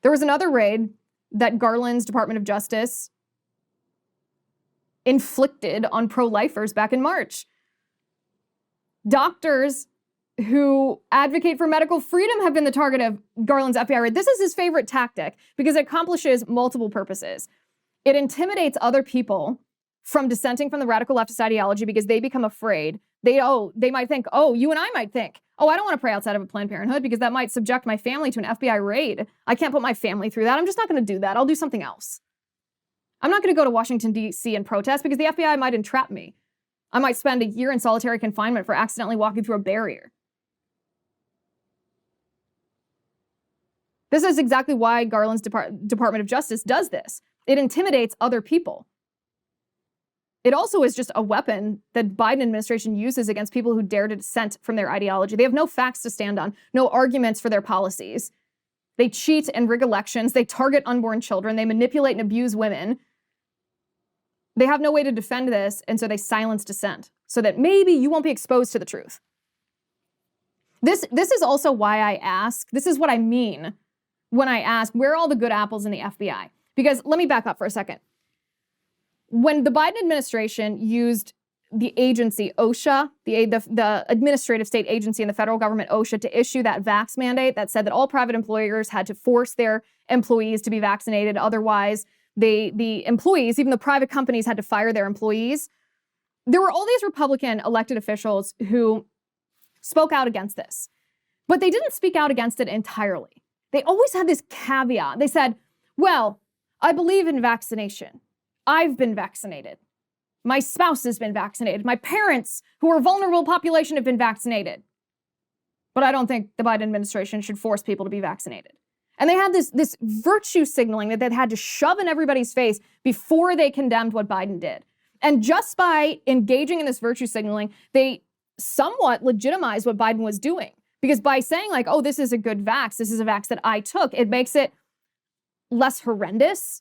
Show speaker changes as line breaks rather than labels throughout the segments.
There was another raid that Garland's Department of Justice inflicted on pro-lifers back in March. Doctors who advocate for medical freedom have been the target of Garland's FBI raid. This is his favorite tactic because it accomplishes multiple purposes. It intimidates other people from dissenting from the radical leftist ideology because they become afraid. They might think, you and I might think, I don't want to pray outside of a Planned Parenthood because that might subject my family to an FBI raid. I can't put my family through that. I'm just not going to do that. I'll do something else. I'm not going to go to Washington, D.C. and protest because the FBI might entrap me. I might spend a year in solitary confinement for accidentally walking through a barrier. This is exactly why Garland's Department of Justice does this. It intimidates other people. It also is just a weapon that Biden administration uses against people who dare to dissent from their ideology. They have no facts to stand on, no arguments for their policies. They cheat and rig elections. They target unborn children. They manipulate and abuse women. They have no way to defend this, and so they silence dissent so that maybe you won't be exposed to the truth. This is also why I ask, this is what I mean when I ask, where are all the good apples in the FBI? Because let me back up for a second. When the Biden administration used the agency OSHA, the administrative state agency in the federal government, OSHA, to issue that vax mandate that said that all private employers had to force their employees to be vaccinated, otherwise the employees, even the private companies, had to fire their employees. There were all these Republican elected officials who spoke out against this, but they didn't speak out against it entirely. They always had this caveat. They said, well, I believe in vaccination. I've been vaccinated. My spouse has been vaccinated. My parents, who are a vulnerable population, have been vaccinated. But I don't think the Biden administration should force people to be vaccinated. And they had this virtue signaling that they had to shove in everybody's face before they condemned what Biden did. And just by engaging in this virtue signaling, they somewhat legitimized what Biden was doing. Because by saying like, this is a good vax, this is a vax that I took, it makes it less horrendous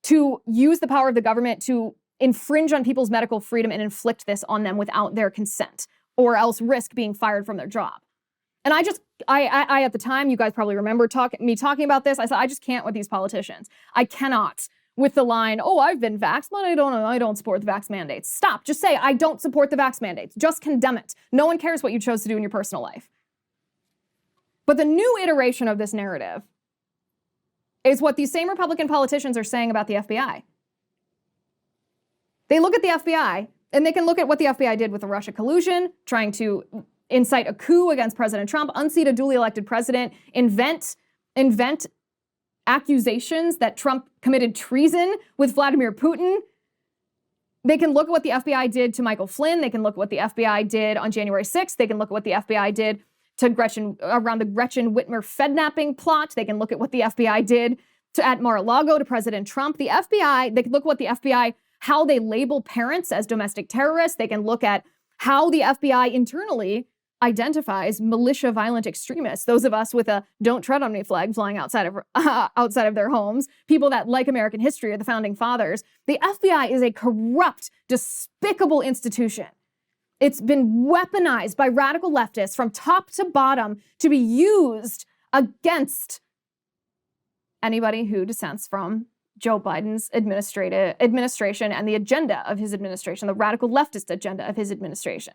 to use the power of the government to infringe on people's medical freedom and inflict this on them without their consent, or else risk being fired from their job. And I at the time, you guys probably remember me talking about this. I said, I just can't with these politicians. I cannot with the line, I've been vaxxed, but I don't support the vax mandates. Stop. Just say, I don't support the vax mandates. Just condemn it. No one cares what you chose to do in your personal life. But the new iteration of this narrative is what these same Republican politicians are saying about the FBI. They look at the FBI, and they can look at what the FBI did with the Russia collusion, trying to incite a coup against President Trump, unseat a duly elected president, invent accusations that Trump committed treason with Vladimir Putin. They can look at what the FBI did to Michael Flynn. They can look at what the FBI did on January 6th. They can look at what the FBI did to around the Gretchen Whitmer Fednapping plot. They can look at what the FBI did at Mar-a-Lago to President Trump. The FBI, they can look at what the FBI, how they label parents as domestic terrorists. They can look at how the FBI internally identifies militia violent extremists, those of us with a "don't tread on me" flag flying outside of their homes, people that like American history or the founding fathers. The FBI is a corrupt, despicable institution. It's been weaponized by radical leftists from top to bottom to be used against anybody who dissents from Joe Biden's administration and the agenda of his administration, the radical leftist agenda of his administration.